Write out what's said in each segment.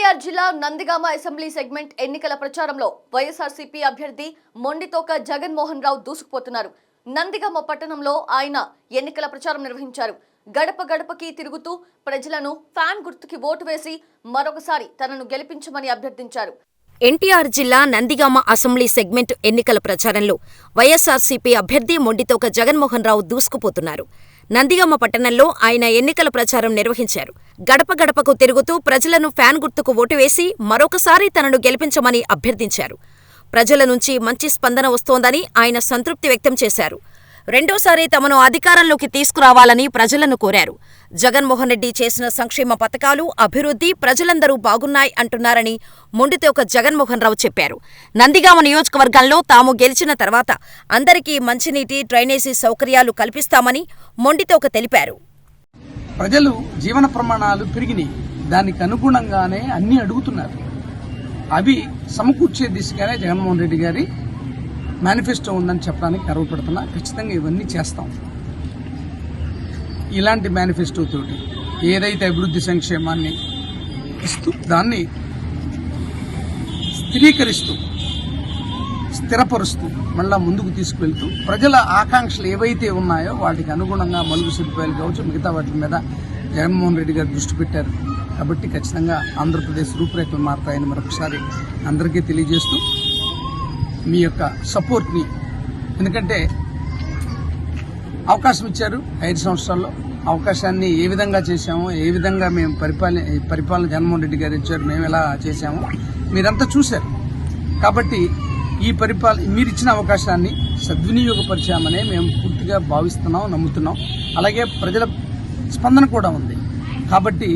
ఎన్టీఆర్ జిల్లా Nandigama assembly segment ఎన్నికల ప్రచారంలో వైఎస్ఆర్సీపీ అభ్యర్థి మొండితోక జగన్మోహన్ రావు దూసుకుపోతున్నారు. నందిగామ పట్టణంలో ఆయన ఎన్నికల ప్రచారం నిర్వహించారు. గడప గడపకి తిరుగుతూ ప్రజలను ఫ్యాన్ గుర్తుకి ఓటు వేసి మరొకసారి తనను గెలిపించమని అభ్యర్థించారు. ఎన్టీఆర్ జిల్లా నందిగామ అసెంబ్లీ సెగ్మెంట్ ఎన్నికల ప్రచారంలో వైఎస్ఆర్సీపీ అభ్యర్థి మొండితోక జగన్మోహన్ రావు దూసుకుపోతున్నారు. నందిగామ పట్టణంలో ఆయన ఎన్నికల ప్రచారం నిర్వహించారు. గడప గడపకు తిరుగుతూ ప్రజలను ఫ్యాన్ గుర్తుకు ఓటు వేసి మరొకసారి తనను గెలిపించమని అభ్యర్థించారు. ప్రజల నుంచి మంచి స్పందన వస్తోందని ఆయన సంతృప్తి వ్యక్తం చేశారు. రెండోసారి తమను అధికారంలోకి తీసుకురావాలని ప్రజలను కోరారు. జగన్మోహన్ రెడ్డి చేసిన సంక్షేమ పథకాలు, అభివృద్ధి ప్రజలందరూ బాగున్నాయి అంటున్నారని మొండితోక జగన్మోహన్ రావు చెప్పారు. నందిగామ నియోజకవర్గంలో తాము గెలిచిన తర్వాత అందరికీ మంచినీటి, డ్రైనేజీ సౌకర్యాలు కల్పిస్తామని మొండితోక తెలిపారు. ప్రజలు జీవన ప్రమాణాలు పెరిగినాయి. దానికి అనుగుణంగానే అన్ని అడుగుతున్నారు. అవి సమకూర్చే దిశగానే జగన్మోహన్ రెడ్డి గారి మేనిఫెస్టో ఉందని చెప్పడానికి గర్వపడుతున్నా. ఖచ్చితంగా ఇవన్నీ చేస్తాం. ఇలాంటి మేనిఫెస్టో తోటి ఏదైతే అభివృద్ధి సంక్షేమాన్ని ఇస్తూ దాన్ని స్థిరీకరిస్తూ స్థిరపరుస్తూ మళ్ళా ముందుకు తీసుకువెళ్తూ ప్రజల ఆకాంక్షలు ఏవైతే ఉన్నాయో వాటికి అనుగుణంగా మలుగు సదుపాయాలు కావచ్చు, మిగతా వాటి మీద జగన్మోహన్ రెడ్డి గారు దృష్టి పెట్టారు. కాబట్టి ఖచ్చితంగా ఆంధ్రప్రదేశ్ రూపురేఖలు మారుతాయని మరొకసారి అందరికీ తెలియజేస్తూ మీ యొక్క సపోర్ట్ని, ఎందుకంటే అవకాశం ఇచ్చారు 5 సంవత్సరాల్లో. అవకాశాన్ని ఏ విధంగా చేశామో, ఏ విధంగా మేము పరిపాలన జగన్మోహన్ రెడ్డి గారు ఇచ్చారు, మేము ఎలా చేశామో మీరంతా చూశారు. కాబట్టి ఈ మీరు ఇచ్చిన అవకాశాన్ని సద్వినియోగపరిచామనే మేము పూర్తిగా భావిస్తున్నాం, నమ్ముతున్నాం. అలాగే ప్రజల స్పందన కూడా ఉంది. కాబట్టి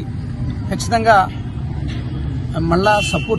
ఖచ్చితంగా మళ్ళా సపోర్ట్